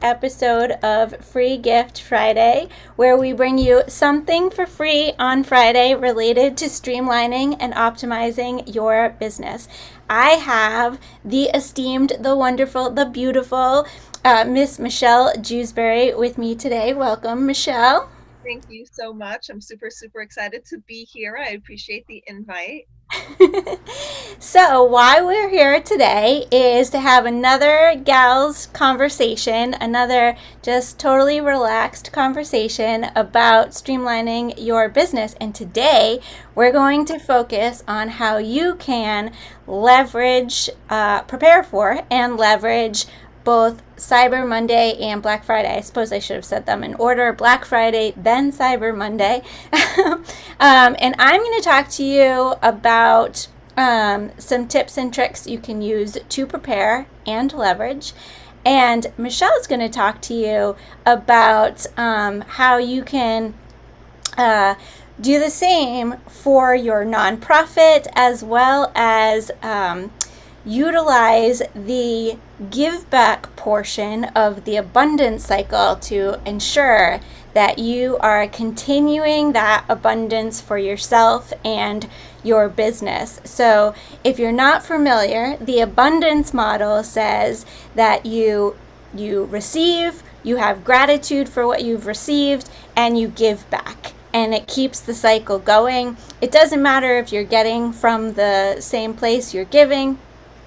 episode of Free Gift Friday, where we bring you something for free on Friday related to streamlining and optimizing your business. I have the esteemed, the wonderful, the beautiful Miss Michelle Jewsbury with me today. Welcome, Michelle. Thank you so much. I'm super, super excited to be here. I appreciate the invite. So, why we're here today is to have another gals conversation, another just totally relaxed conversation about streamlining your business. And today, we're going to focus on how you can leverage, prepare for, and leverage both Cyber Monday and Black Friday. I suppose I should have said them in order: Black Friday, then Cyber Monday. And I'm going to talk to you about some tips and tricks you can use to prepare and leverage. And Michelle's going to talk to you about how you can do the same for your nonprofit, as well as utilize the give back portion of the abundance cycle to ensure that you are continuing that abundance for yourself and your business. So, if you're not familiar, the abundance model says that you receive, you have gratitude for what you've received, and you give back. And it keeps the cycle going. It doesn't matter if you're getting from the same place you're giving,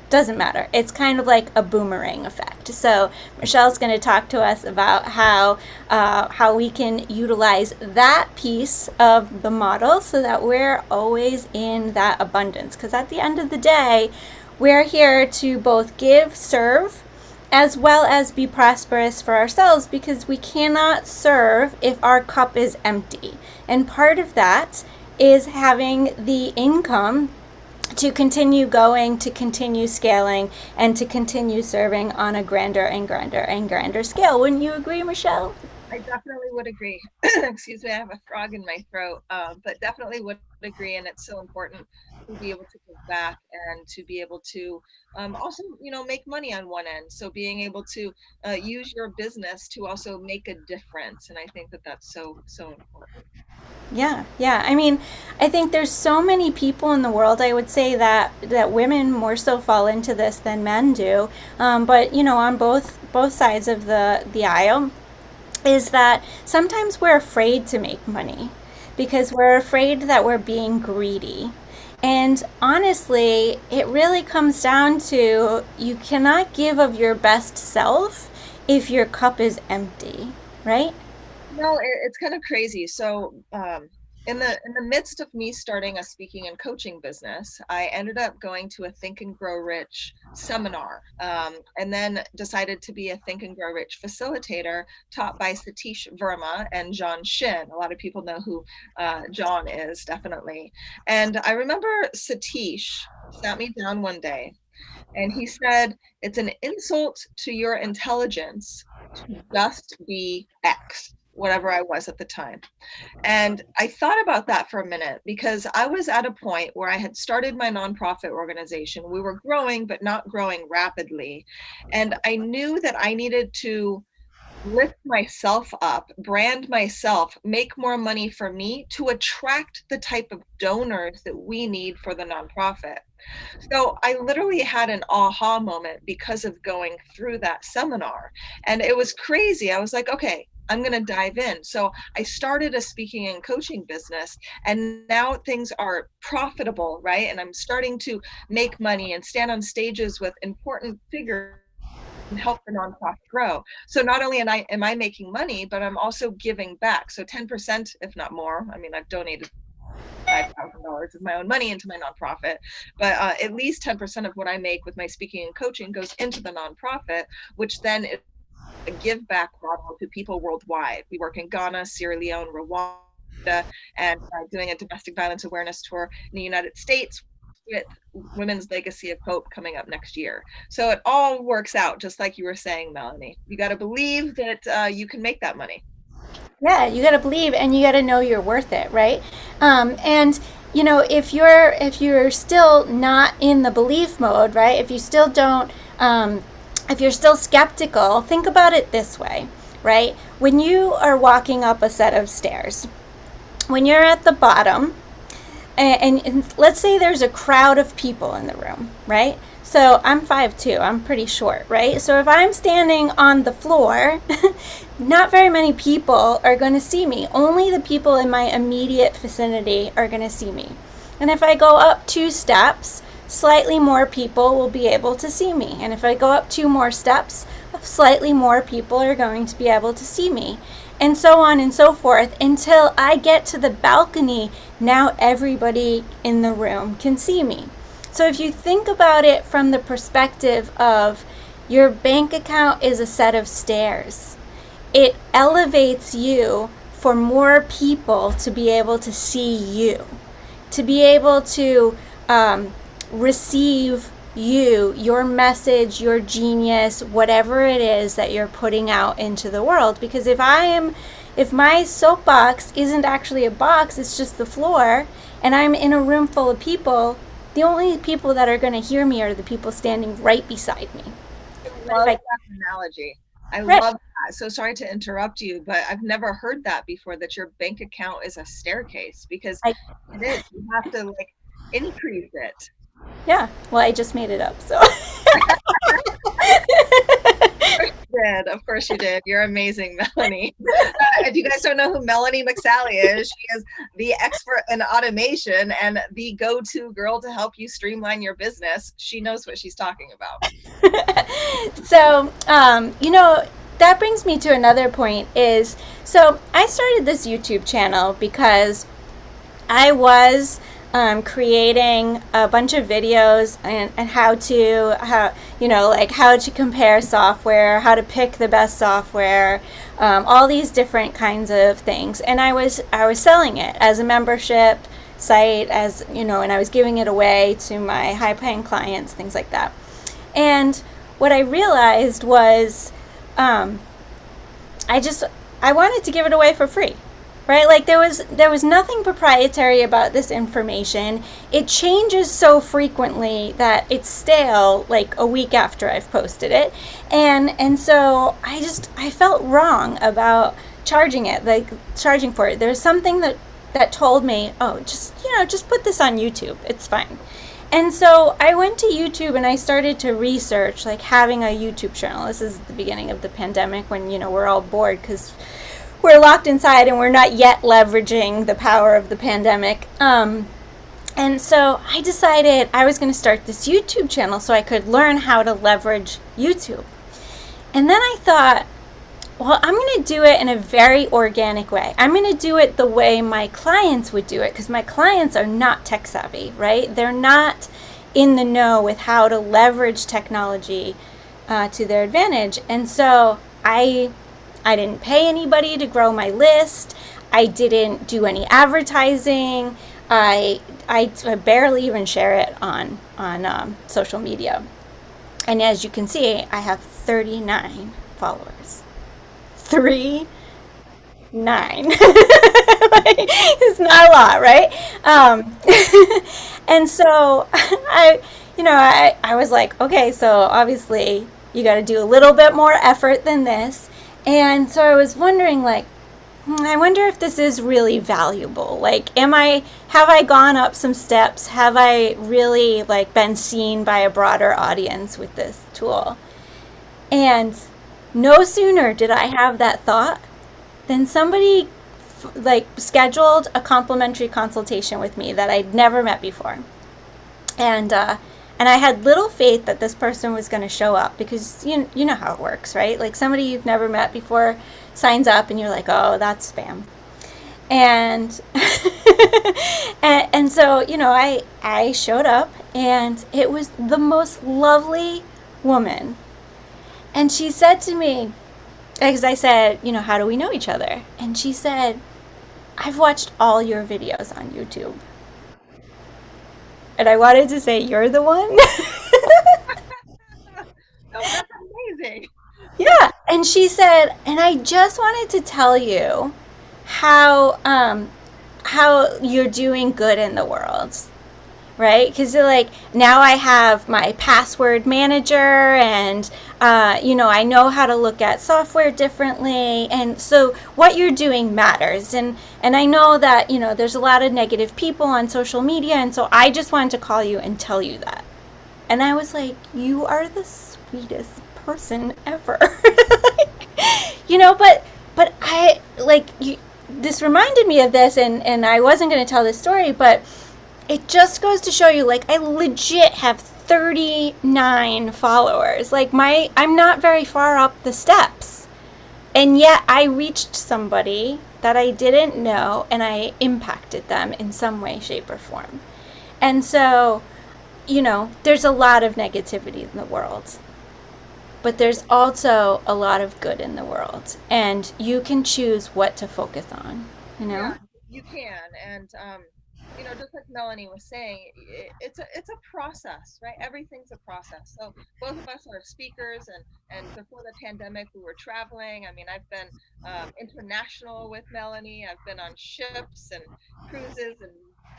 doesn't matter. It's kind of like a boomerang effect. So Michelle's going to talk to us about how we can utilize that piece of the model so that we're always in that abundance. Because at the end of the day, we're here to both give, serve, as well as be prosperous for ourselves, because we cannot serve if our cup is empty. And part of that is having the income to continue going, to continue scaling, and to continue serving on a grander and grander and grander scale. Wouldn't you agree, Michelle? I definitely would agree. Excuse me, I have a frog in my throat, but definitely would agree. And it's so important to be able to give back and to be able to also, make money on one end. So being able to use your business to also make a difference. And I think that that's so, so important. Yeah, yeah. I mean, I think there's so many people in the world. I would say that women more so fall into this than men do. But on both sides of the aisle, is that sometimes we're afraid to make money because we're afraid that we're being greedy. And honestly, it really comes down to you cannot give of your best self if your cup is empty, right? No, it's kind of crazy. So, in the midst of me starting a speaking and coaching business, I ended up going to a Think and Grow Rich seminar, and then decided to be a Think and Grow Rich facilitator taught by Satish Verma and John Shin. A lot of people know who John is, definitely. And I remember Satish sat me down one day and he said, "It's an insult to your intelligence to just be X." Whatever I was at the time. And I thought about that for a minute because I was at a point where I had started my nonprofit organization. We were growing, but not growing rapidly. And I knew that I needed to lift myself up, brand myself, make more money for me to attract the type of donors that we need for the nonprofit. So I literally had an aha moment because of going through that seminar. And it was crazy. I was like, okay, I'm going to dive in. So I started a speaking and coaching business, and now things are profitable, right? And I'm starting to make money and stand on stages with important figures and help the nonprofit grow. So not only am I making money, but I'm also giving back. So 10%, if not more. I mean, I've donated $5,000 of my own money into my nonprofit, but at least 10% of what I make with my speaking and coaching goes into the nonprofit, which then is a give back model to people worldwide. We work in Ghana, Sierra Leone, Rwanda, and doing a domestic violence awareness tour in the United States with Women's Legacy of Hope coming up next year. So it all works out, just like you were saying, Melanie. You got to believe that you can make that money. Yeah, you got to believe and you got to know you're worth it, right? And if you're still not in the belief mode, right? If you still don't if you're still skeptical, think about it this way, right? When you are walking up a set of stairs, when you're at the bottom, and let's say there's a crowd of people in the room, right? So I'm 5'2", I'm pretty short, right? So if I'm standing on the floor, not very many people are going to see me. Only the people in my immediate vicinity are going to see me. And if I go up 2 steps, slightly more people will be able to see me. And if I go up 2 more steps, slightly more people are going to be able to see me. And so on and so forth until I get to the balcony. Now everybody in the room can see me. So if you think about it from the perspective of your bank account is a set of stairs, it elevates you for more people to be able to see you, to be able to receive you, your message, your genius, whatever it is that you're putting out into the world. Because if my soapbox isn't actually a box, it's just the floor, and I'm in a room full of people, the only people that are going to hear me are the people standing right beside me. I love that analogy. I love that. So sorry to interrupt you, but I've never heard that before, that your bank account is a staircase, because it is. You have to like increase it. Yeah, well, I just made it up, so. Of course you did. You're amazing, Melanie. If you guys don't know who Melanie McSally is, she is the expert in automation and the go-to girl to help you streamline your business. She knows what she's talking about. So, that brings me to another point is, so I started this YouTube channel because I was creating a bunch of videos and how to compare software, how to pick the best software, all these different kinds of things. And I was selling it as a membership site, and I was giving it away to my high-paying clients, things like that. And what I realized was I wanted to give it away for free. Right? Like there was nothing proprietary about this information. It changes so frequently that it's stale like a week after I've posted it. And so I felt wrong about charging for it. There's something that told me, oh, just put this on YouTube. It's fine. And so I went to YouTube and I started to research like having a YouTube channel. This is the beginning of the pandemic when, we're all bored because we're locked inside and we're not yet leveraging the power of the pandemic. And so I decided I was going to start this YouTube channel so I could learn how to leverage YouTube. And then I thought, well, I'm going to do it in a very organic way. I'm going to do it the way my clients would do it, because my clients are not tech savvy, right? They're not in the know with how to leverage technology to their advantage. And so I didn't pay anybody to grow my list. I didn't do any advertising. I barely even share it on social media. And as you can see, I have 39 followers. 39. It's not a lot, right? And so I was like, okay, so obviously you got to do a little bit more effort than this. And so I was wondering, like, I wonder if this is really valuable. Like, have I gone up some steps? Have I really, like, been seen by a broader audience with this tool? And no sooner did I have that thought than somebody, scheduled a complimentary consultation with me that I'd never met before. And I had little faith that this person was going to show up, because you know how it works, right? Like somebody you've never met before signs up and you're like, oh, that's spam. And and so, I showed up and it was the most lovely woman. And she said to me, because I said, how do we know each other? And she said, I've watched all your videos on YouTube. And I wanted to say, you're the one? Oh, that's amazing. Yeah. And she said, and I just wanted to tell you how you're doing good in the world. right? Because like now I have my password manager, and I know how to look at software differently, and so what you're doing matters. And I know that there's a lot of negative people on social media, and so I just wanted to call you and tell you that. And I was like, you are the sweetest person ever. But I like you, this reminded me of this, and I wasn't going to tell this story, but it just goes to show you, like, I legit have 39 followers. Like, I'm not very far up the steps. And yet I reached somebody that I didn't know, and I impacted them in some way, shape, or form. And so, there's a lot of negativity in the world, but there's also a lot of good in the world. And you can choose what to focus on. Yeah, you can. And just like Melanie was saying, it's a process, right? Everything's a process. So both of us are speakers, and before the pandemic, we were traveling. I mean, I've been international with Melanie. I've been on ships and cruises and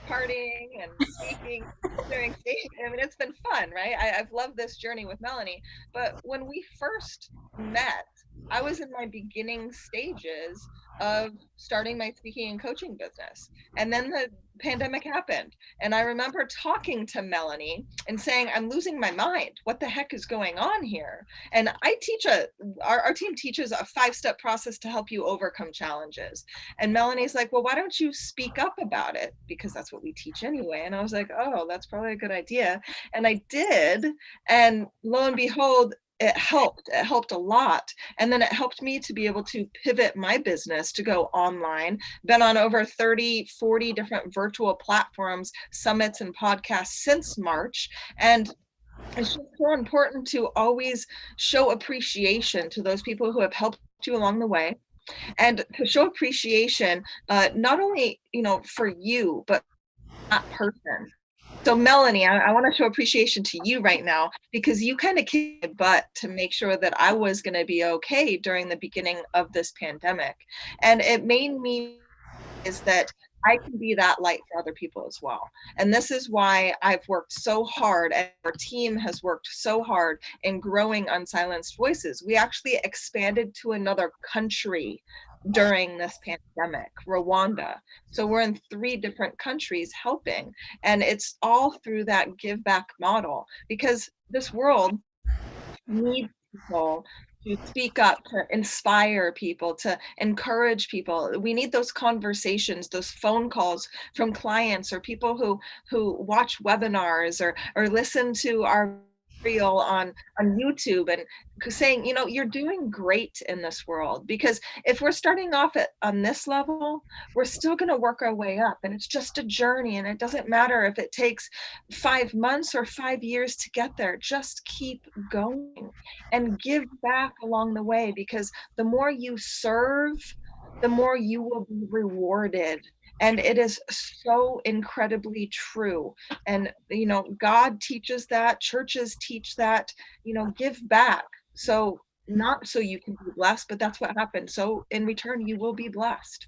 partying and speaking, doing stage. I mean, it's been fun, right? I've loved this journey with Melanie. But when we first met, I was in my beginning stages of starting my speaking and coaching business. And then the pandemic happened. And I remember talking to Melanie and saying, I'm losing my mind. What the heck is going on here? And our team teaches a 5-step process to help you overcome challenges. And Melanie's like, well, why don't you speak up about it? Because that's what we teach anyway. And I was like, oh, that's probably a good idea. And I did. And lo and behold, it helped a lot. And then it helped me to be able to pivot my business to go online. Been on over 30-40 different virtual platforms, summits, and podcasts since March. And it's just so important to always show appreciation to those people who have helped you along the way, and to show appreciation, not only for you, but that person. So Melanie, I want to show appreciation to you right now, because you kind of kicked my butt to make sure that I was going to be okay during the beginning of this pandemic. And it made me is that I can be that light for other people as well. And this is why I've worked so hard, and our team has worked so hard in growing Unsilenced Voices. We actually expanded to another country during this pandemic, Rwanda. So we're in 3 different countries helping. And it's all through that give back model, because this world needs people to speak up, to inspire people, to encourage people. We need those conversations, those phone calls from clients or people who watch webinars or listen to our reel on YouTube, and saying, you're doing great in this world. Because if we're starting off on this level, we're still going to work our way up, and it's just a journey. And it doesn't matter if it takes 5 months or 5 years to get there. Just keep going and give back along the way, because the more you serve, the more you will be rewarded. And it is so incredibly true. And, God teaches that, churches teach that, give back. So not so you can be blessed, but that's what happens. So in return, you will be blessed.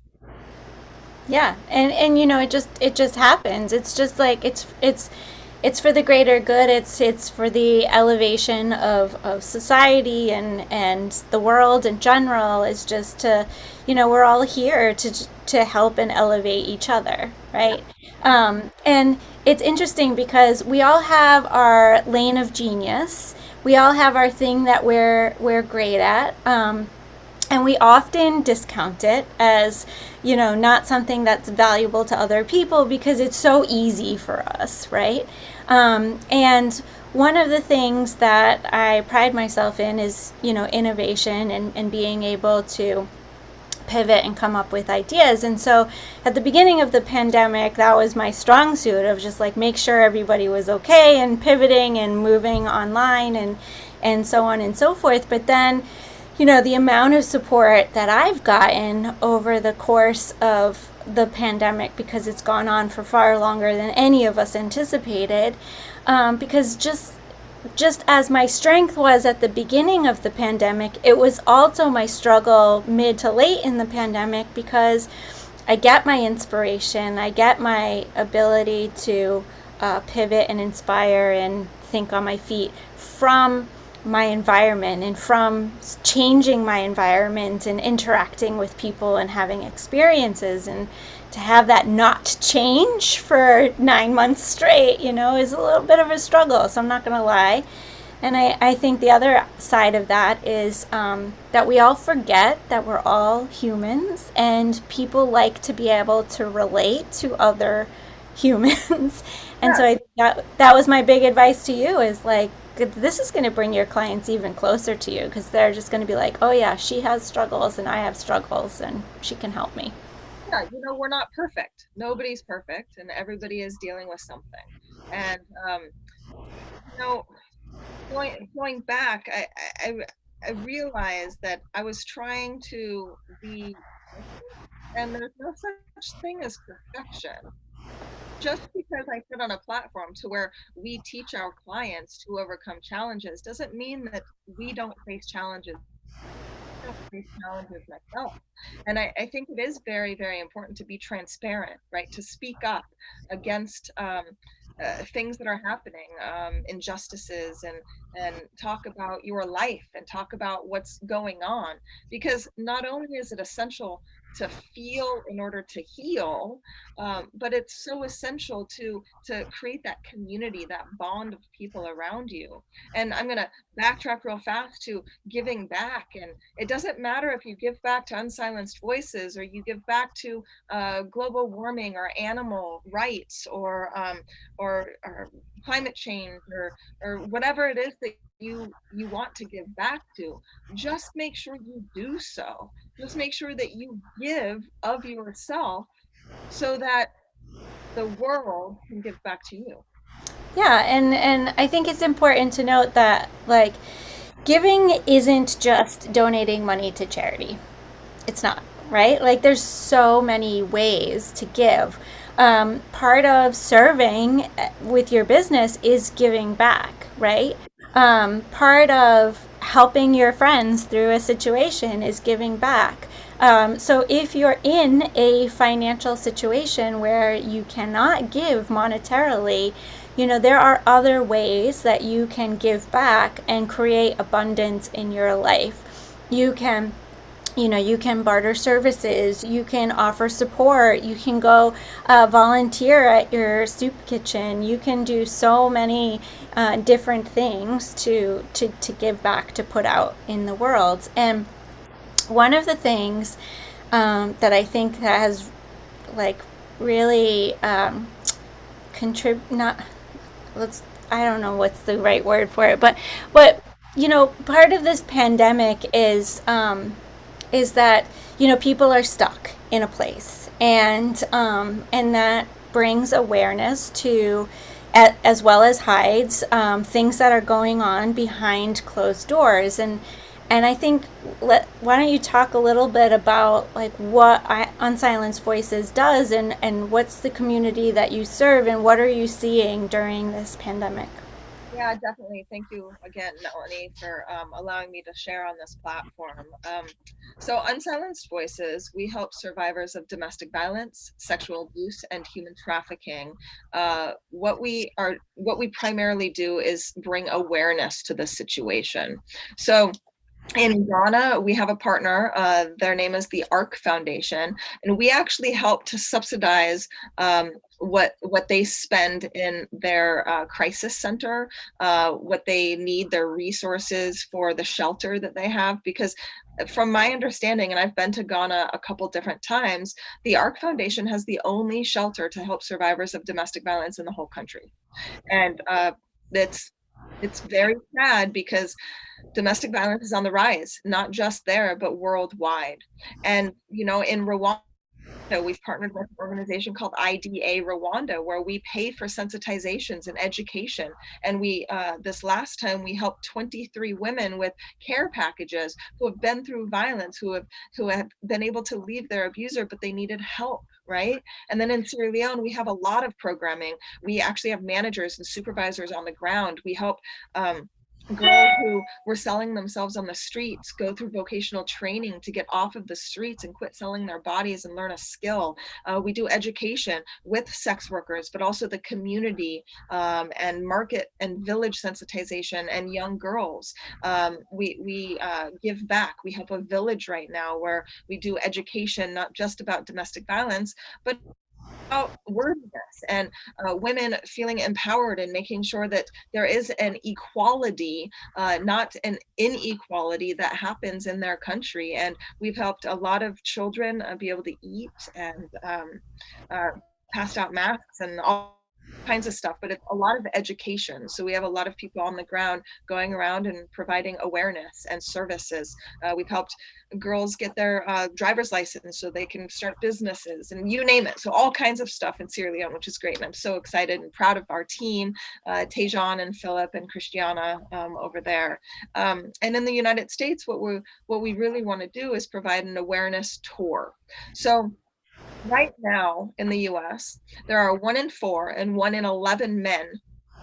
Yeah, and it just happens. It's just like it's for the greater good. It's for the elevation of society and the world in general. Is just to, we're all here to help and elevate each other, right? And it's interesting because we all have our lane of genius. We all have our thing that we're great at. And we often discount it as, not something that's valuable to other people because it's so easy for us, right? And one of the things that I pride myself in is, innovation and being able to pivot and come up with ideas. And so at the beginning of the pandemic, that was my strong suit of just like make sure everybody was okay and pivoting and moving online and so on and so forth. But then, the amount of support that I've gotten over the course of the pandemic, because it's gone on for far longer than any of us anticipated, because just as my strength was at the beginning of the pandemic, it was also my struggle mid to late in the pandemic, because I get my inspiration, I get my ability to pivot and inspire and think on my feet from my environment and from changing my environment and interacting with people and having experiences, and to have that not change for 9 months straight, is a little bit of a struggle. So I'm not going to lie. And I think the other side of that is that we all forget that we're all humans, and people like to be able to relate to other humans. And so Yeah. I think that was my big advice to you, is like, this is going to bring your clients even closer to you, because they're just going to be like, oh yeah, she has struggles and I have struggles and she can help me. Yeah, we're not perfect. Nobody's perfect, and everybody is dealing with something. And you know, going back, I I realized that I was trying to be perfect, and there's no such thing as perfection. Just because I sit on a platform to where we teach our clients to overcome challenges doesn't mean that we don't face challenges. I don't face challenges myself. And I think it is very, very important to be transparent, right? To speak up against things that are happening, injustices, and talk about your life and talk about what's going on. Because not only is it essential to feel in order to heal, but it's so essential to create that community, that bond of people around you. And I'm gonna backtrack real fast to giving back. And it doesn't matter if you give back to Unsilenced Voices, or you give back to global warming or animal rights, or climate change, or whatever it is that you want to give back to. Just make sure you do so. Just make sure that you give of yourself so that the world can give back to you. Yeah, and I think it's important to note that, like, giving isn't just donating money to charity. It's not, right? Like, there's so many ways to give. Part of serving with your business is giving back, right? Part of helping your friends through a situation is giving back. So if you're in a financial situation where you cannot give monetarily, there are other ways that you can give back and create abundance in your life. You can barter services, you can offer support, you can go volunteer at your soup kitchen, you can do so many different things to give back, to put out in the world. And one of the things that I think that has, like, really not, let's, I don't know what's the right word for it, but part of this pandemic is that people are stuck in a place, and that brings awareness to, as well as hides things that are going on behind closed doors. And I think, why don't you talk a little bit about, like, what Unsilenced Voices does, and what's the community that you serve, and what are you seeing during this pandemic? Yeah, definitely. Thank you again, Melanie, for allowing me to share on this platform. So, Unsilenced Voices, we help survivors of domestic violence, sexual abuse, and human trafficking. What we primarily do is bring awareness to the situation. So, in Ghana, we have a partner. Their name is the ARC Foundation, and we actually help to subsidize what they spend in their crisis center, what they need, their resources for the shelter that they have. Because, from my understanding, and I've been to Ghana a couple different times, the ARC Foundation has the only shelter to help survivors of domestic violence in the whole country. And it's it's very sad, because domestic violence is on the rise, not just there, but worldwide. And, in Rwanda, we've partnered with an organization called IDA Rwanda, where we pay for sensitizations and education. And this last time, we helped 23 women with care packages who have been through violence, who have been able to leave their abuser, but they needed help. Right. And then in Sierra Leone, we have a lot of programming. We actually have managers and supervisors on the ground. We help girls who were selling themselves on the streets go through vocational training to get off of the streets and quit selling their bodies and learn a skill. We do education with sex workers, but also the community, and market and village sensitization and young girls. We give back. We help a village right now where we do education, not just about domestic violence, but about worthiness and women feeling empowered and making sure that there is an equality, not an inequality that happens in their country. And we've helped a lot of children be able to eat, and uh, passed out masks and all kinds of stuff, but it's a lot of education. So we have a lot of people on the ground going around and providing awareness and services. We've helped girls get their driver's license so they can start businesses, and you name it. So all kinds of stuff in Sierra Leone, which is great. And I'm so excited and proud of our team, Tejan and Philip and Christiana over there. And in the United States, what we really want to do is provide an awareness tour. So right now in the US, there are 1 in 4 and 1 in 11 men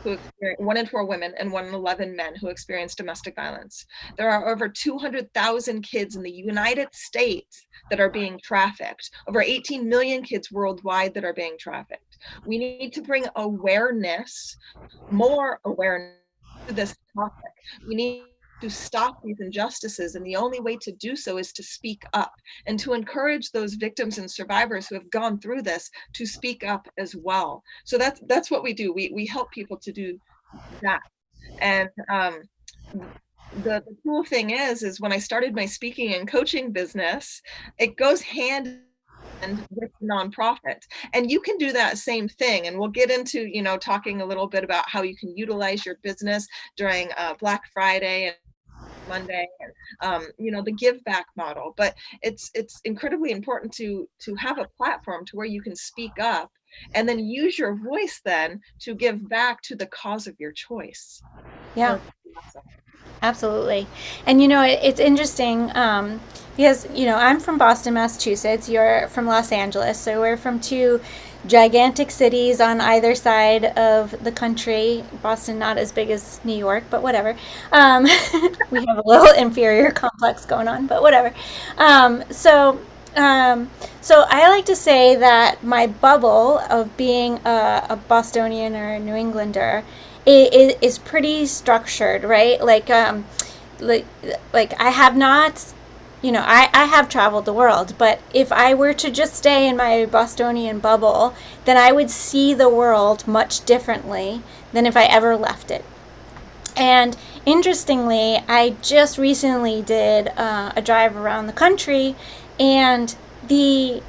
who experience, 1 in 4 women and 1 in 11 men who experience domestic violence. There are over 200,000 kids in the United States that are being trafficked, over 18 million kids worldwide that are being trafficked. We need to bring awareness, more awareness to this topic. We need to stop these injustices, and the only way to do so is to speak up and to encourage those victims and survivors who have gone through this to speak up as well. So that's what we do. We help people to do that. And the cool thing is when I started my speaking and coaching business, it goes hand and with nonprofit, and you can do that same thing. And we'll get into talking a little bit about how you can utilize your business during Black Friday and Monday, and the give back model. But it's incredibly important to have a platform to where you can speak up and then use your voice then to give back to the cause of your choice. Yeah. So, awesome. Absolutely. And it's interesting because, I'm from Boston, Massachusetts. You're from Los Angeles. So we're from two gigantic cities on either side of the country. Boston, not as big as New York, but whatever. We have a little inferior complex going on, but whatever. So I like to say that my bubble of being a Bostonian or a New Englander is pretty structured, right? Like I have not, I have traveled the world, but if I were to just stay in my Bostonian bubble, then I would see the world much differently than if I ever left it. And interestingly, I just recently did a drive around the country, and the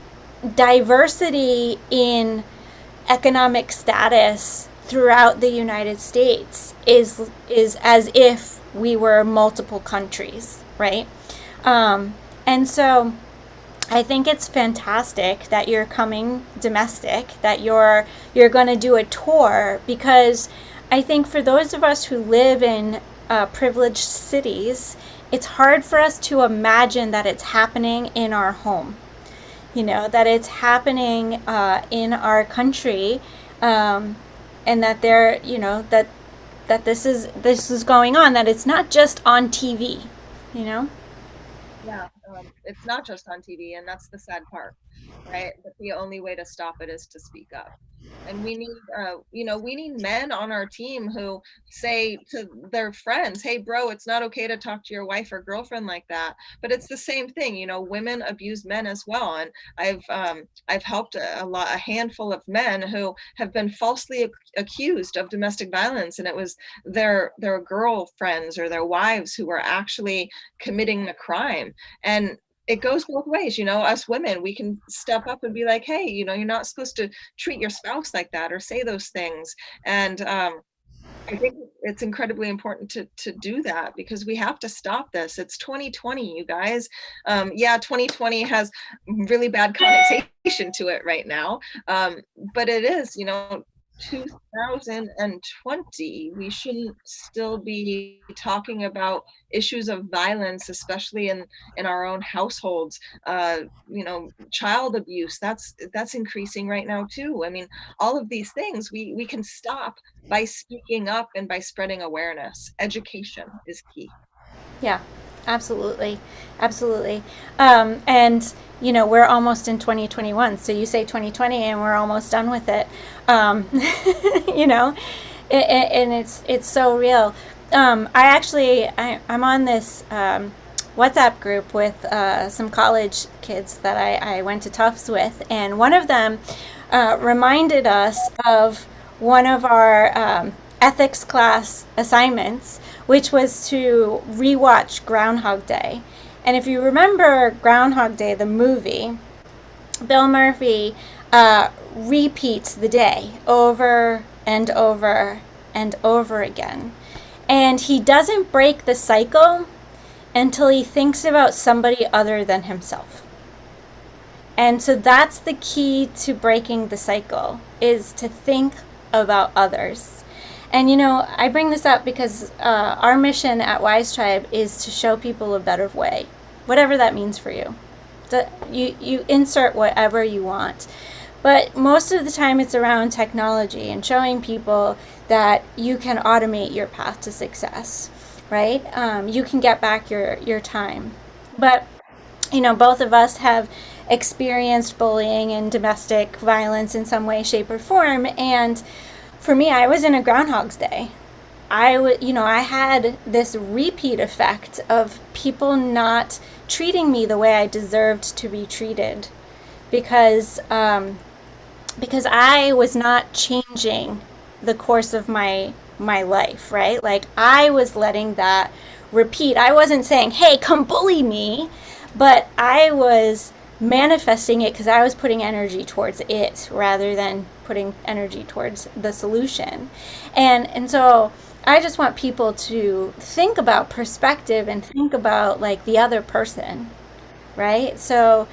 diversity in economic status throughout the United States is as if we were multiple countries, right? And so I think it's fantastic that you're coming domestic, that you're going to do a tour, because I think for those of us who live in privileged cities, it's hard for us to imagine that it's happening in our home. That it's happening in our country, and that that this is going on. That it's not just on TV. Yeah, it's not just on TV, and that's the sad part, right? But the only way to stop it is to speak up. And we need, we need men on our team who say to their friends, "Hey, bro, it's not okay to talk to your wife or girlfriend like that." But it's the same thing, women abuse men as well. And I've helped a handful of men who have been falsely accused of domestic violence, and it was their girlfriends or their wives who were actually committing the crime. And it goes both ways. Us women, we can step up and be like, "Hey, you're not supposed to treat your spouse like that or say those things." And I think it's incredibly important to do that, because we have to stop this. It's 2020, you guys. Yeah, 2020 has really bad connotation to it right now, but it is, 2020, we shouldn't still be talking about issues of violence, especially in our own households. Child abuse, that's increasing right now too. I mean, all of these things we can stop by speaking up and by spreading awareness. Education is key. Yeah, absolutely. Absolutely. And, we're almost in 2021. So you say 2020 and we're almost done with it. You know, and it's so real. I'm on this WhatsApp group with some college kids that I went to Tufts with, and one of them reminded us of one of our ethics class assignments, which was to rewatch Groundhog Day. And if you remember Groundhog Day, the movie, Bill Murphy repeats the day over and over and over again. And he doesn't break the cycle until he thinks about somebody other than himself. And so that's the key to breaking the cycle, is to think about others. And I bring this up because our mission at Wise Tribe is to show people a better way, whatever that means for you. You insert whatever you want. But most of the time it's around technology and showing people that you can automate your path to success, right? You can get back your time. But, both of us have experienced bullying and domestic violence in some way, shape, or form. And for me, I was in a Groundhog's Day. I had this repeat effect of people not treating me the way I deserved to be treated, because I was not changing the course of my life, right? Like, I was letting that repeat. I wasn't saying, "Hey, come bully me," but I was manifesting it because I was putting energy towards it rather than putting energy towards the solution. And so I just want people to think about perspective and think about, like, the other person, right? So,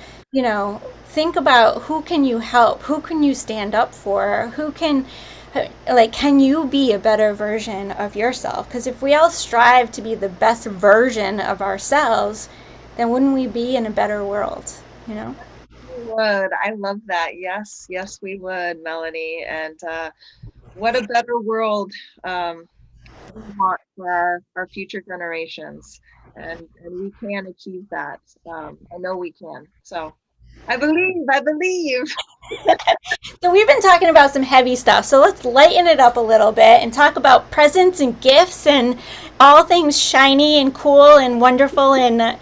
think about, who can you help? Who can you stand up for? Can you be a better version of yourself? Because if we all strive to be the best version of ourselves, then wouldn't we be in a better world, We would. I love that. Yes, yes, we would, Melanie. And what a better world we want for our future generations. And we can achieve that. I know we can. So I believe. So we've been talking about some heavy stuff. So let's lighten it up a little bit and talk about presents and gifts and all things shiny and cool and wonderful and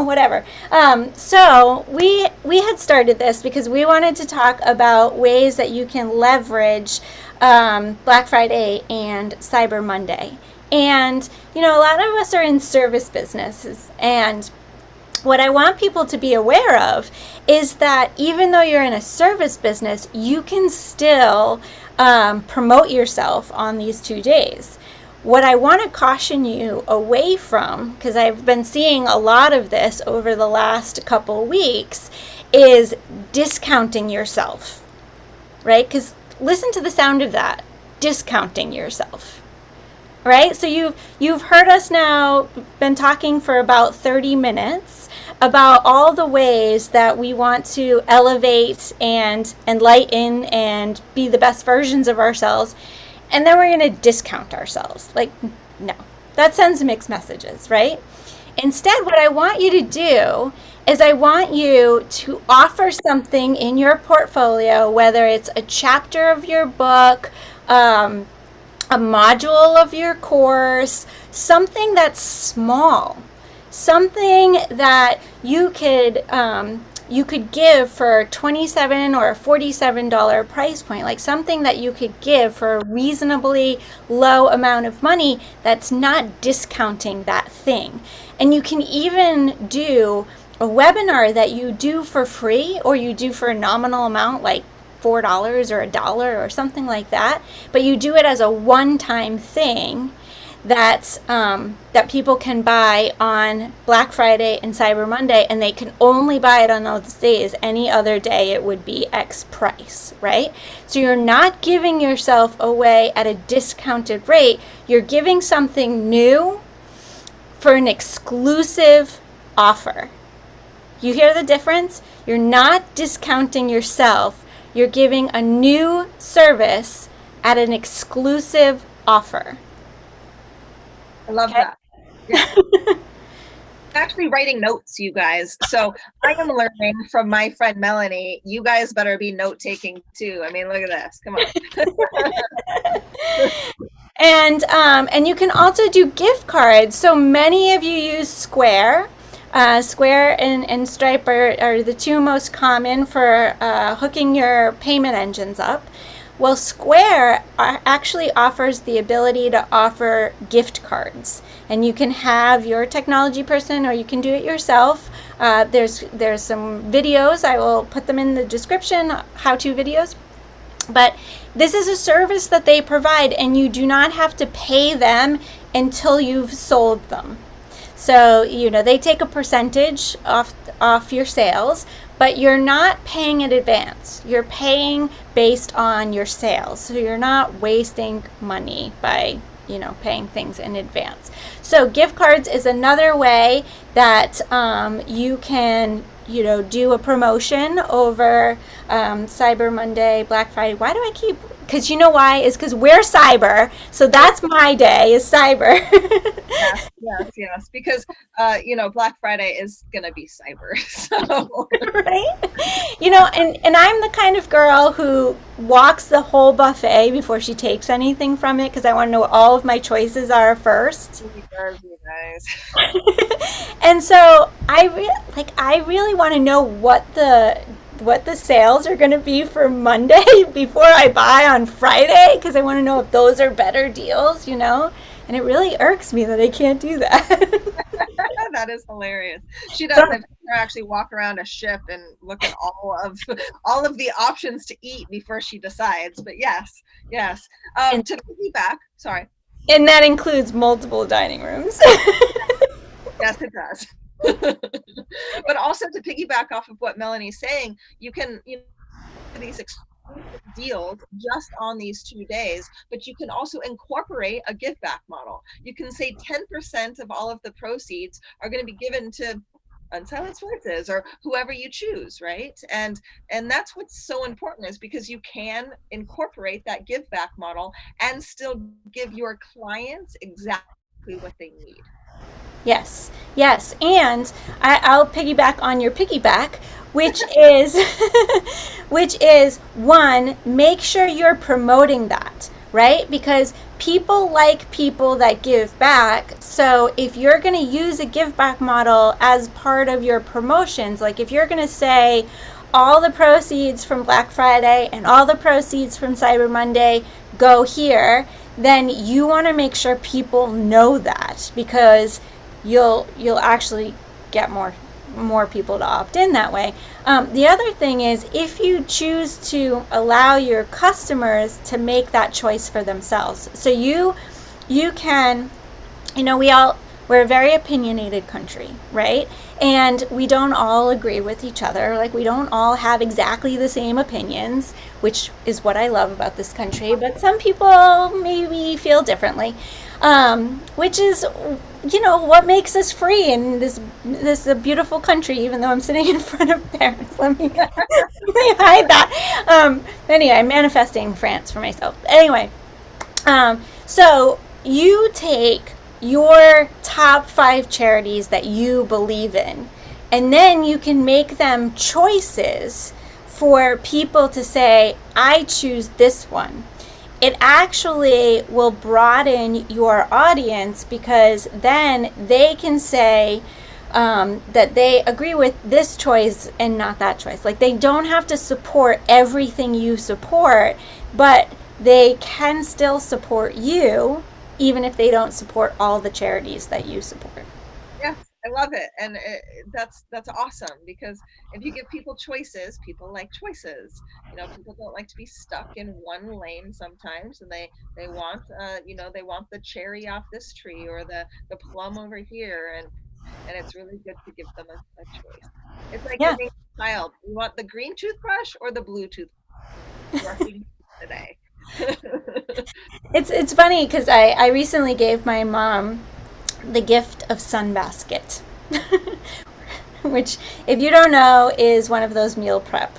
whatever. So we had started this because we wanted to talk about ways that you can leverage Black Friday and Cyber Monday. And a lot of us are in service businesses, and what I want people to be aware of is that even though you're in a service business, you can still promote yourself on these 2 days. What I want to caution you away from, because I've been seeing a lot of this over the last couple weeks, is discounting yourself, right? Because listen to the sound of that, discounting yourself. Right? So you've heard us now, been talking for about 30 minutes about all the ways that we want to elevate and enlighten and be the best versions of ourselves. And then we're going to discount ourselves. Like, no, that sends mixed messages, right? Instead, what I want you to do is I want you to offer something in your portfolio, whether it's a chapter of your book, a module of your course, something that's small, something that you could give for $27 or $47 price point, like something that you could give for a reasonably low amount of money that's not discounting that thing. And you can even do a webinar that you do for free, or you do for a nominal amount, like $4 or $1 or something like that, but you do it as a one-time thing that people can buy on Black Friday and Cyber Monday, and they can only buy it on those days. Any other day, it would be X price, right? So you're not giving yourself away at a discounted rate. You're giving something new for an exclusive offer. You hear the difference? You're not discounting yourself. You're giving a new service at an exclusive offer. I love Okay? that. Yeah. I'm actually writing notes, you guys. So I am learning from my friend Melanie. You guys better be note taking too. I mean, look at this. Come on. And you can also do gift cards. So many of you use Square. Square and Stripe are the two most common for hooking your payment engines up. Well, Square actually offers the ability to offer gift cards, and you can have your technology person, or you can do it yourself. There's some videos. I will put them in the description, how-to videos. But this is a service that they provide, and you do not have to pay them until you've sold them. So, they take a percentage off your sales, but you're not paying in advance. You're paying based on your sales. So you're not wasting money by, paying things in advance. So gift cards is another way that you can, do a promotion over Cyber Monday, Black Friday. Why do I keep? Because you know why? Is because we're cyber. So that's my day, is cyber. Yes. Because, Black Friday is going to be cyber. So. Right? And I'm the kind of girl who walks the whole buffet before she takes anything from it, because I want to know what all of my choices are first. You guys. And so I really want to know what the sales are going to be for Monday before I buy on Friday, because I want to know if those are better deals, and it really irks me that I can't do that. That is hilarious. She doesn't have to actually walk around a ship and look at all of the options to eat before she decides. But yes. To piggyback, sorry. And that includes multiple dining rooms. Yes, it does. But also to piggyback off of what Melanie's saying, you can, these exclusive deals just on these 2 days, but you can also incorporate a give back model. You can say 10% of all of the proceeds are going to be given to Unsilenced Voices or whoever you choose, right? And that's what's so important, is because you can incorporate that give back model and still give your clients exactly what they need. Yes. And I'll piggyback on your piggyback, which is, one, make sure you're promoting that, right? Because people like people that give back. So if you're going to use a give back model as part of your promotions, like if you're going to say all the proceeds from Black Friday and all the proceeds from Cyber Monday go here, then you want to make sure people know that, because you'll actually get more people to opt in that way. The other thing is, if you choose to allow your customers to make that choice for themselves, so you can, we're a very opinionated country, right? And we don't all agree with each other. Like, we don't all have exactly the same opinions, which is what I love about this country. But some people maybe feel differently, which is, what makes us free in this beautiful country, even though I'm sitting in front of Paris. Let me hide that. Anyway, I'm manifesting France for myself. Anyway, so you take your top 5 charities that you believe in, and then you can make them choices for people to say, I choose this one. It actually will broaden your audience, because then they can say that they agree with this choice and not that choice. Like, they don't have to support everything you support, but they can still support you, even if they don't support all the charities that you support. Yes, I love it, and that's awesome because if you give people choices, people like choices. People don't like to be stuck in one lane sometimes, and they want they want the cherry off this tree or the plum over here, and it's really good to give them a choice. It's like Yeah. giving a child, you want the green toothbrush or the blue toothbrushing today. It's funny because I recently gave my mom the gift of Sunbasket, which, if you don't know, is one of those meal prep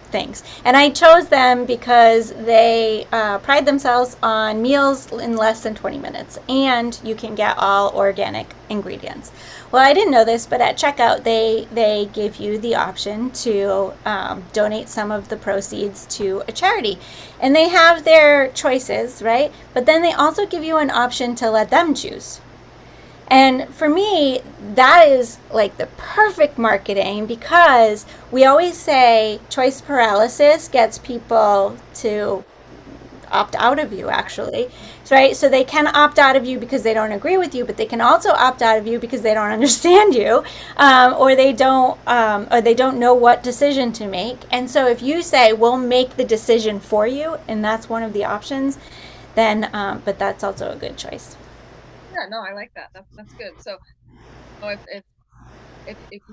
things. And I chose them because they pride themselves on meals in less than 20 minutes, and you can get all organic ingredients. Well, I didn't know this, but at checkout, they give you the option to donate some of the proceeds to a charity. And they have their choices, right? But then they also give you an option to let them choose. And for me, that is like the perfect marketing because we always say choice paralysis gets people to opt out of you, actually. Right? So they can opt out of you because they don't agree with you, but they can also opt out of you because they don't understand you, or they don't know what decision to make. And so if you say we'll make the decision for you, and that's one of the options, then but that's also a good choice. Yeah, no, I like that. That's good. So if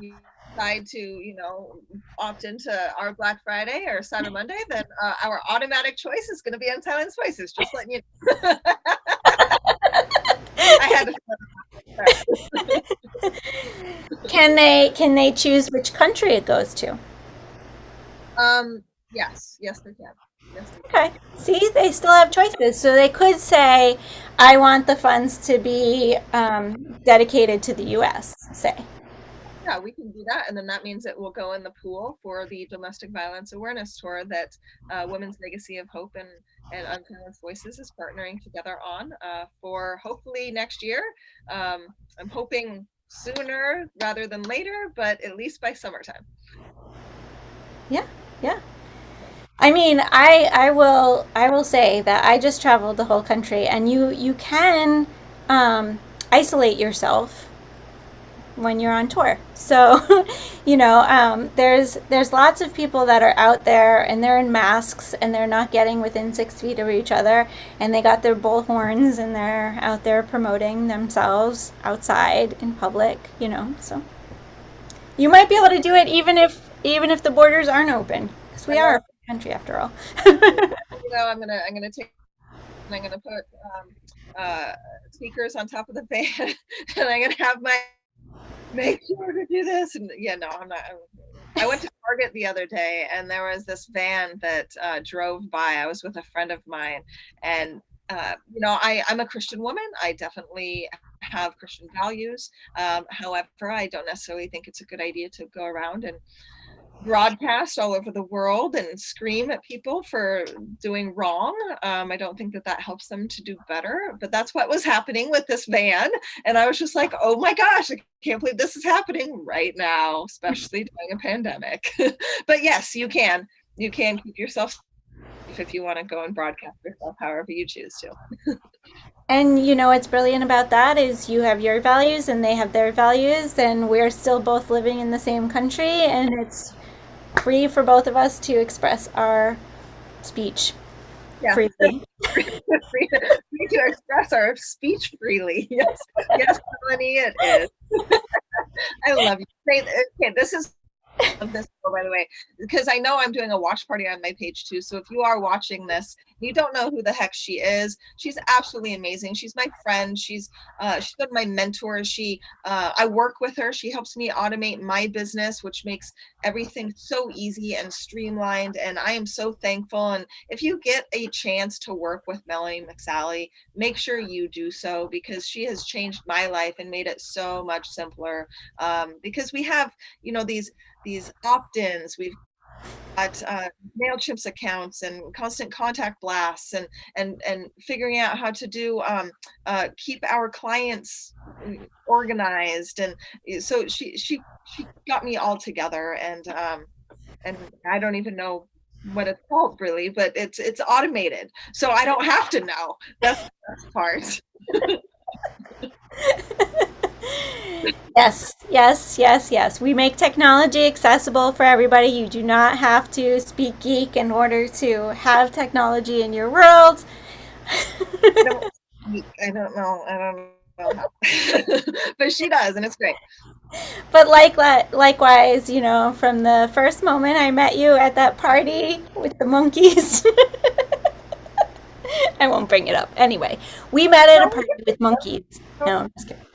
you decide to opt into our Black Friday or Cyber Monday, then our automatic choice is going to be Unsilenced Voices. Just letting you know. I had to. Can they choose which country it goes to? Yes, they can. Yes, they can. Okay. See, they still have choices. So they could say, I want the funds to be dedicated to the U.S., say. Yeah, we can do that, and then that means it will go in the pool for the domestic violence awareness tour that Women's Legacy of Hope and Unsilenced Voices is partnering together on for hopefully next year. I'm hoping sooner rather than later, but at least by summertime. Yeah, yeah. I mean, I will say that I just traveled the whole country, and you can isolate yourself when you're on tour. So, there's lots of people that are out there and they're in masks and they're not getting within 6 feet of each other, and they got their bullhorns and they're out there promoting themselves outside in public. So you might be able to do it even if the borders aren't open, because we I are know. a free country after all. I'm gonna take. And I'm gonna put speakers on top of the van, and I'm gonna have my make sure to do this. And yeah, no, I'm not. I went to Target the other day, and there was this van that drove by. I was with a friend of mine, and I'm a Christian woman. I definitely have Christian values. However, I don't necessarily think it's a good idea to go around and broadcast all over the world and scream at people for doing wrong. I don't think that helps them to do better, but that's what was happening with this van. And I was just like, oh my gosh, I can't believe this is happening right now, especially during a pandemic. But yes, you can. You can keep yourself safe if you want to go and broadcast yourself however you choose to. And what's brilliant about that is you have your values and they have their values, and we're still both living in the same country, and it's free for both of us to express our speech Yeah. freely. Free to express our speech freely. Yes, yes, Melanie, it is. I love you. Okay, this is of this, by the way, because I know I'm doing a watch party on my page too. So if you are watching this, you don't know who the heck she is. She's absolutely amazing. She's my friend. She's one of my mentors. I work with her. She helps me automate my business, which makes everything so easy and streamlined. And I am so thankful. And if you get a chance to work with Melanie McSally, make sure you do so, because she has changed my life and made it so much simpler. Because we have, these opt-ins. We've got Mailchimp's accounts and constant contact blasts, and figuring out how to do keep our clients organized. And so she got me all together, and I don't even know what it's called really, but it's automated, so I don't have to know. That's the best part. Yes, yes, yes, yes. We make technology accessible for everybody. You do not have to speak geek in order to have technology in your world. I don't speak. I don't know. I don't know how, but she does, and it's great. But likewise, from the first moment I met you at that party with the monkeys, I won't bring it up. Anyway, we met at a No, party with monkeys. no, No, I'm just kidding.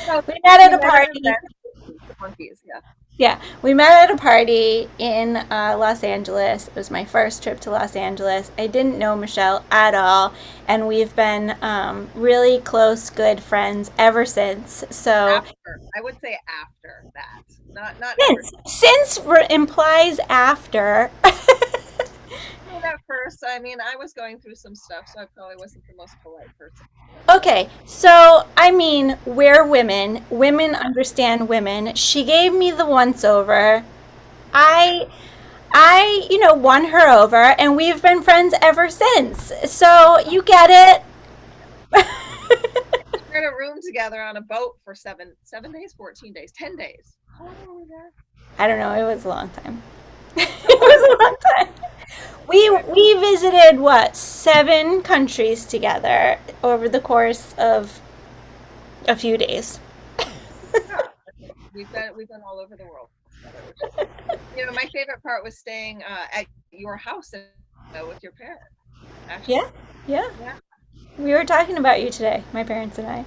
no, We met at we a met at an party. event with the monkeys. Yeah. Yeah, we met at a party in Los Angeles. It was my first trip to Los Angeles. I didn't know Michelle at all, and we've been really close, good friends ever since. So, After, I would say after that, not ever. since implies after. I mean, at first, I mean, I was going through some stuff, so I probably wasn't the most polite person. Okay, so I mean, we're women. Women understand women. She gave me the once over. I won her over, and we've been friends ever since. So you get it. We are in a room together on a boat for 7 days, 14 days, 10 days. How long were we there? I don't know. It was a long time. It was a long time. We visited what 7 countries together over the course of a few days. Yeah, we've been all over the world together, which is, my favorite part was staying at your house with your parents. Yeah, Actually, yeah. yeah. We were talking about you today, my parents and I.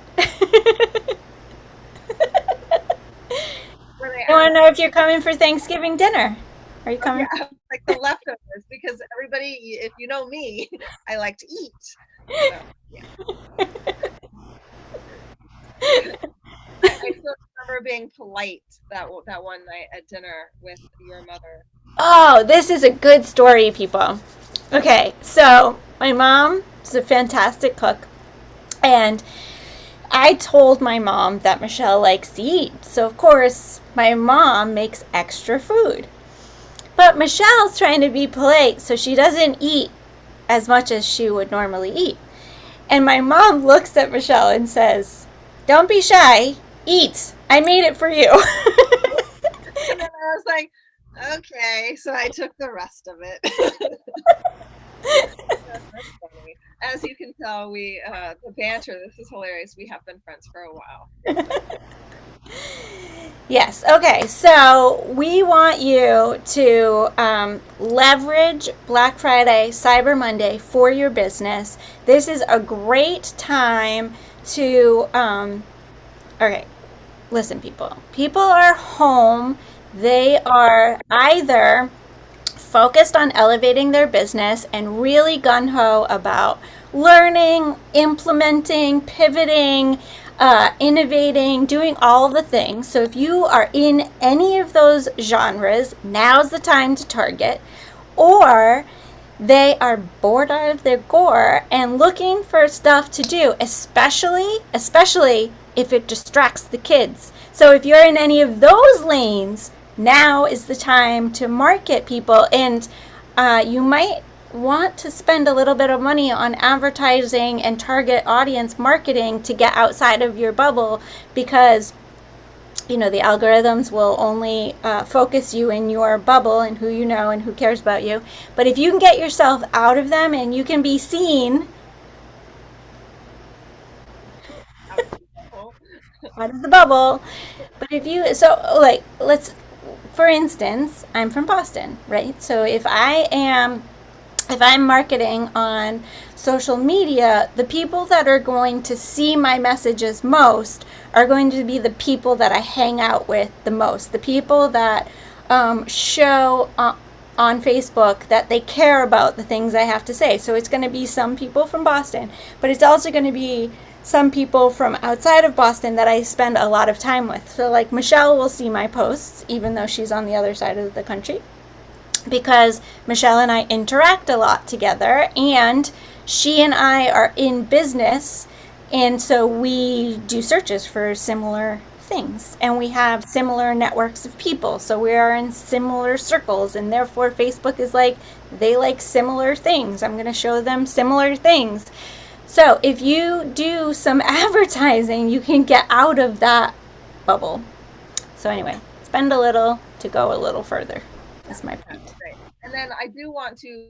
Where they I want to asked, know if you're coming for Thanksgiving dinner. Are you oh coming? yeah, like the leftovers, because everybody, if you know me, I like to eat. So yeah, I still remember being polite that one night at dinner with your mother. Oh, this is a good story, people. Okay, so my mom is a fantastic cook, and I told my mom that Michelle likes to eat. So, of course, my mom makes extra food. But Michelle's trying to be polite, so she doesn't eat as much as she would normally eat. And my mom looks at Michelle and says, "Don't be shy, eat. I made it for you." And then I was like, okay, so I took the rest of it. That's funny. As you can tell, we the banter. This is hilarious. We have been friends for a while. Yes. Okay. So we want you to leverage Black Friday, Cyber Monday for your business. This is a great time to. Okay. Listen, people. People are home. They are either focused on elevating their business and really gung ho about learning, implementing, pivoting, innovating, doing all the things. So if you are in any of those genres, now's the time to target. Or they are bored out of their gore and looking for stuff to do, especially if it distracts the kids. So if you're in any of those lanes, now is the time to market people, and you might want to spend a little bit of money on advertising and target audience marketing to get outside of your bubble, because the algorithms will only focus you in your bubble and who you know and who cares about you. But if you can get yourself out of them and you can be seen out of the bubble. But if you, so like, let's, for instance, I'm from Boston, right? So if I'm marketing on social media, the people that are going to see my messages most are going to be the people that I hang out with the most, the people that show on Facebook that they care about the things I have to say. So it's going to be some people from Boston, but it's also going to be some people from outside of Boston that I spend a lot of time with. So, like, Michelle will see my posts, even though she's on the other side of the country, because Michelle and I interact a lot together, and she and I are in business, and so we do searches for similar things, and we have similar networks of people, so we are in similar circles, and therefore Facebook is like, they like similar things. I'm going to show them similar things. So if you do some advertising, you can get out of that bubble. So anyway, spend a little to go a little further. Yeah, Is my yeah, point. great. And then I do want to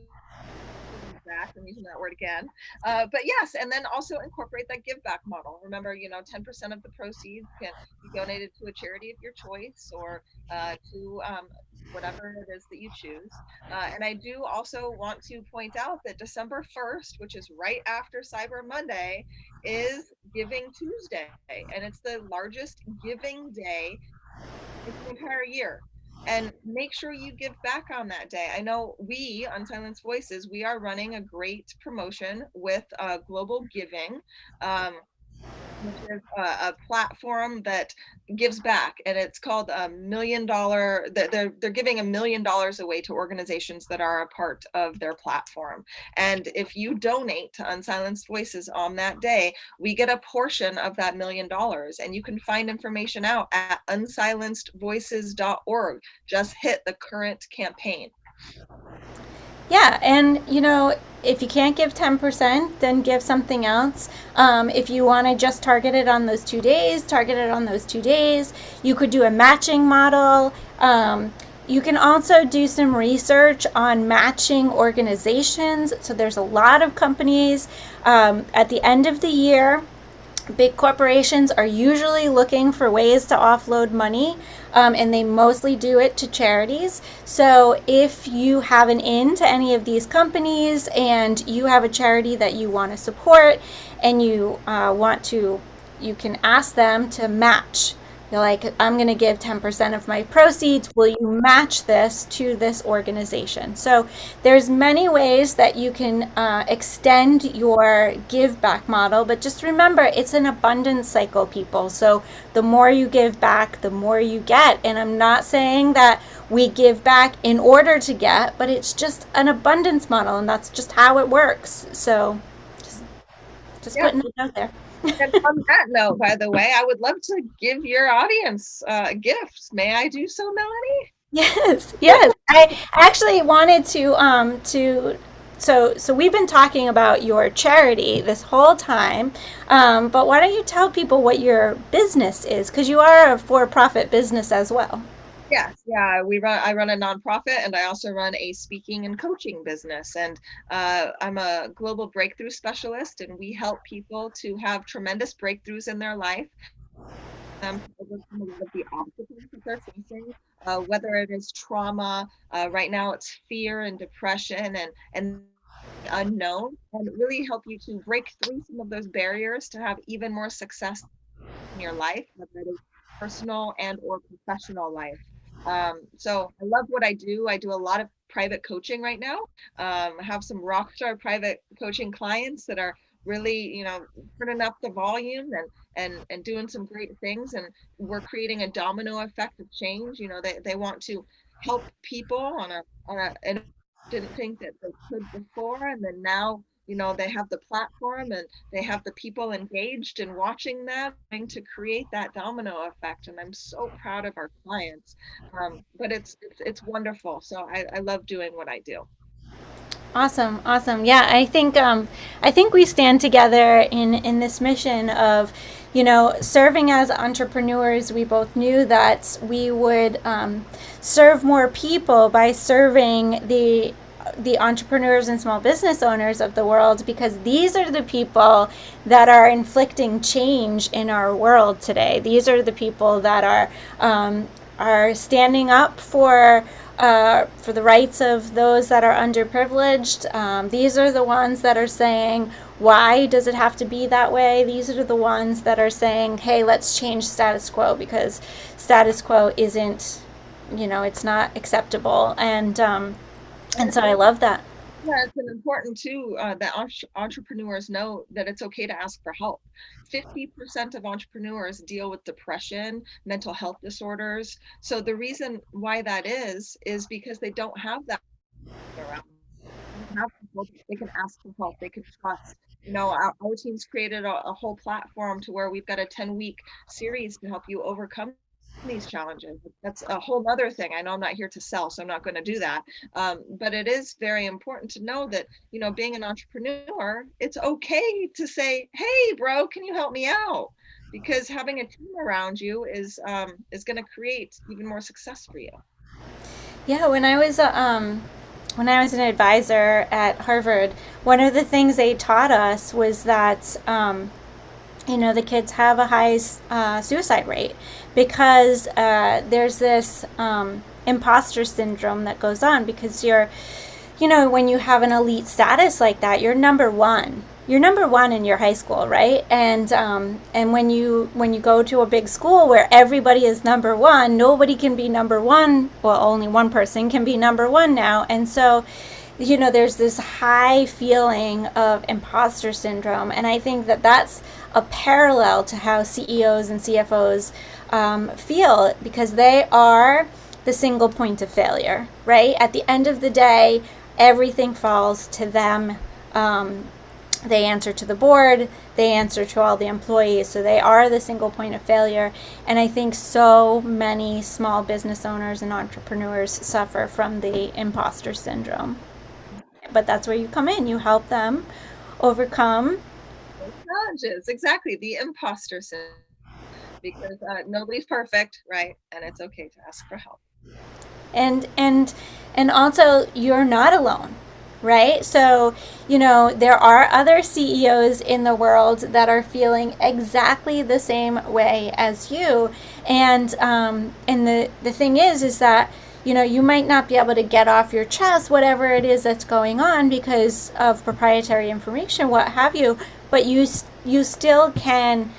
back. I'm using that word again. But yes, and then also incorporate that give back model. Remember, 10% of the proceeds can be donated to a charity of your choice or to whatever it is that you choose. And I do also want to point out that December 1st, which is right after Cyber Monday, is Giving Tuesday. And it's the largest giving day in the entire year. And make sure you give back on that day. I know we on Silence Voices, we are running a great promotion with Global Giving. Which is a platform that gives back, and it's called $1 million. They're giving $1 million away to organizations that are a part of their platform. And if you donate to Unsilenced Voices on that day, we get a portion of that $1 million. And you can find information out at unsilencedvoices.org. Just hit the current campaign. Yeah, and if you can't give 10%, then give something else. If you want to just target it on those 2 days, target it on those 2 days. You could do a matching model. You can also do some research on matching organizations. So there's a lot of companies at the end of the year. Big corporations are usually looking for ways to offload money, and they mostly do it to charities. So if you have an in to any of these companies and you have a charity that you want to support and you you can ask them to match. You're like, I'm going to give 10% of my proceeds. Will you match this to this organization? So there's many ways that you can extend your give back model, but just remember it's an abundance cycle, people. So the more you give back, the more you get. And I'm not saying that we give back in order to get, but it's just an abundance model, and that's just how it works. So just, just Yeah. putting it out there. And on that note, by the way, I would love to give your audience gifts. May I do so, Melanie? Yes, yes. I actually wanted to so we've been talking about your charity this whole time, but why don't you tell people what your business is? Because you are a for-profit business as well. Yes, yeah, I run a nonprofit, and I also run a speaking and coaching business. And I'm a global breakthrough specialist, and we help people to have tremendous breakthroughs in their life, to overcome a lot of the obstacles that they're facing, whether it is trauma. Right now, it's fear and depression and the unknown, and really help you to break through some of those barriers to have even more success in your life, whether it is personal and or professional life. So I love what I do. I do a lot of private coaching right now. I have some rock star private coaching clients that are really, turning up the volume and doing some great things. And we're creating a domino effect of change. They want to help people and didn't think that they could before, and then now they have the platform and they have the people engaged and watching that, trying to create that domino effect. And I'm so proud of our clients. But it's wonderful. So I love doing what I do. Awesome, awesome. Yeah, I think we stand together in this mission of, serving as entrepreneurs. We both knew that we would serve more people by serving the entrepreneurs and small business owners of the world, because these are the people that are inflicting change in our world today. These are the people that are standing up for the rights of those that are underprivileged. These are the ones that are saying, why does it have to be that way? These are the ones that are saying, hey, let's change status quo, because status quo isn't, it's not acceptable. And so I love that. Yeah, it's important too that entrepreneurs know that it's okay to ask for help. 50% of entrepreneurs deal with depression, mental health disorders. So the reason why that is because they don't have that around. They don't have people they can ask for help, they can trust. Our team's created a whole platform to where we've got a 10-week series to help you overcome. these challenges. That's a whole other thing. I know I'm not here to sell, so I'm not going to do that. But it is very important to know that, being an entrepreneur, it's okay to say, "Hey, bro, can you help me out?" Because having a team around you is going to create even more success for you. Yeah, when I was an advisor at Harvard, one of the things they taught us was that the kids have a high suicide rate because there's this imposter syndrome that goes on because when you have an elite status like that, you're number one. You're number one in your high school, right? And when you go to a big school where everybody is number one, nobody can be number one. Well, only one person can be number one now, and so there's this high feeling of imposter syndrome. And I think that that's a parallel to how CEOs and CFOs feel because they are the single point of failure, right? At the end of the day, everything falls to them. They answer to the board, they answer to all the employees, so they are the single point of failure. And I think so many small business owners and entrepreneurs suffer from the imposter syndrome. But that's where you come in. You help them overcome Challenges, exactly, the imposter syndrome, because nobody's perfect, right? And it's okay to ask for help. And also you're not alone, right? So there are other CEOs in the world that are feeling exactly the same way as you. And the thing is that you might not be able to get off your chest whatever it is that's going on because of proprietary information, what have you, but you still can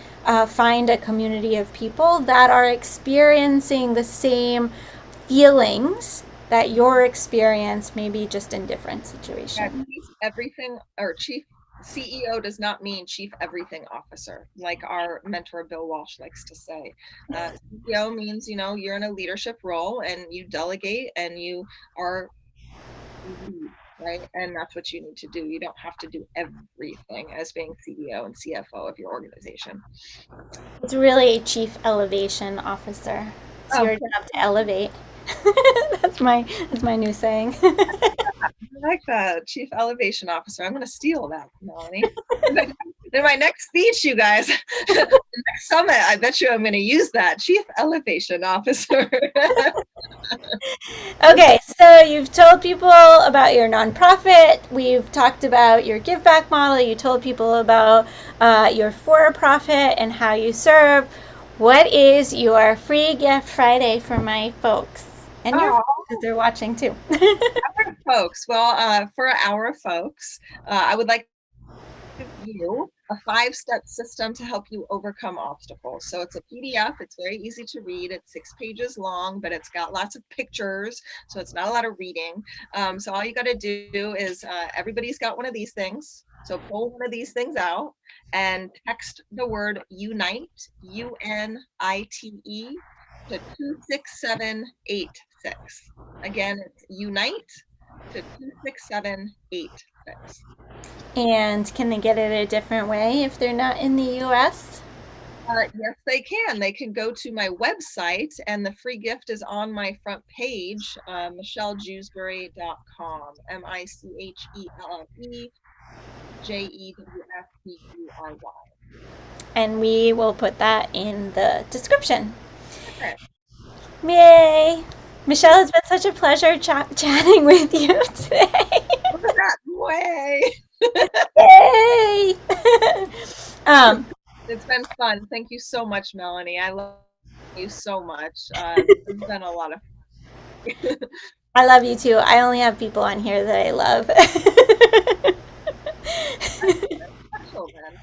find a community of people that are experiencing the same feelings that your experience, maybe just in different situations. Yeah, chief everything or chief CEO does not mean chief everything officer, like our mentor Bill Walsh likes to say. CEO means you're in a leadership role and you delegate and you are lead, right? And that's what you need to do. You don't have to do everything as being CEO and CFO of your organization. It's really a chief elevation officer. It's Oh, your job to elevate. That's my new saying. I like that. Chief Elevation Officer. I'm going to steal that, Melanie. In my next speech, you guys, next summit, I bet you I'm going to use that. Chief Elevation Officer. Okay, so you've told people about your nonprofit. We've talked about your give back model. You told people about your for profit and how you serve. What is your free gift Friday for my folks? And your because they're watching too. Our folks. Well, for our folks, I would like to give you a 5-step system to help you overcome obstacles. So it's a PDF. It's very easy to read. It's 6 pages long, but it's got lots of pictures, so it's not a lot of reading. So all you got to do is everybody's got one of these things. So pull one of these things out and text the word UNITE, UNITE, to 26786. Again, it's UNITE to 26786. And can they get it a different way if they're not in the US? Yes, they can. They can go to my website, and the free gift is on my front page, michellejewsbury.com, MICHELLEJEWSBURY. And we will put that in the description. Okay. Yay! Michelle, it's been such a pleasure chatting with you today. Look at that way. Yay! It's been fun. Thank you so much, Melanie. I love you so much. It's been a lot of fun. I love you too. I only have people on here that I love. Special, then.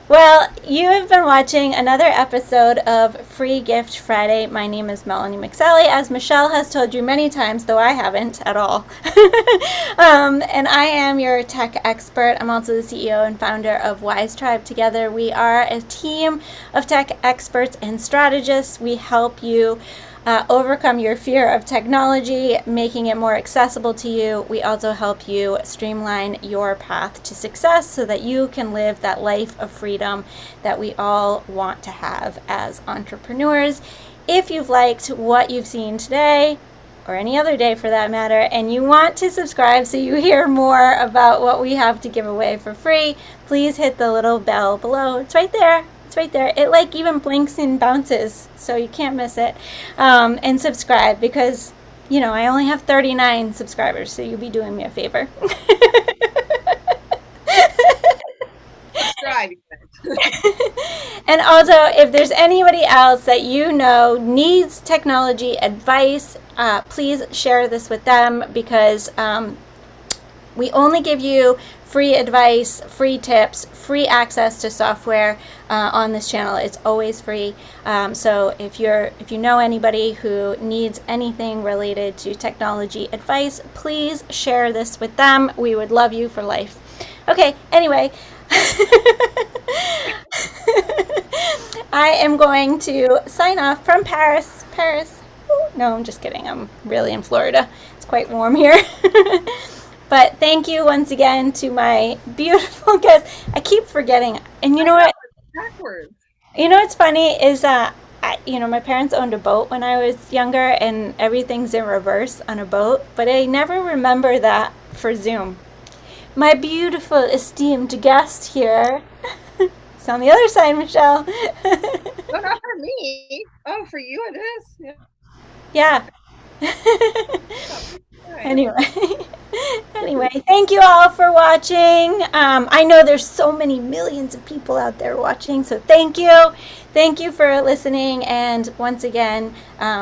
Well, you have been watching another episode of Free Gift Friday. My name is Melanie McSally, as Michelle has told you many times, though I haven't at all. And I am your tech expert. I'm also the CEO and founder of Wise Tribe. Together, we are a team of tech experts and strategists. We help you overcome your fear of technology, making it more accessible to you. We also help you streamline your path to success so that you can live that life of freedom that we all want to have as entrepreneurs. If you've liked what you've seen today, or any other day for that matter, and you want to subscribe so you hear more about what we have to give away for free, please hit the little bell below. It's right there. It's right there. It like even blinks and bounces, so you can't miss it. And subscribe, because, you know, I only have 39 subscribers, so you'll be doing me a favor. Subscribe. And also, if there's anybody else that you know needs technology advice, please share this with them, because we only give you free advice, free tips, free access to software on this channel. It's always free. So if you know anybody who needs anything related to technology advice, please share this with them. We would love you for life. Okay, anyway. I am going to sign off from Paris. No, I'm just kidding. I'm really in Florida. It's quite warm here. But thank you once again to my beautiful guests. I keep forgetting. And you know what? Backwards. You know what's funny is my parents owned a boat when I was younger, and everything's in reverse on a boat, but I never remember that for Zoom. My beautiful esteemed guest here. It's on the other side, Michelle. No, not for me. Oh, for you it is. Yeah. Right. Anyway, thank you all for watching. I know there's so many millions of people out there watching, so thank you. Thank you for listening, and once again,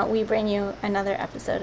we bring you another episode of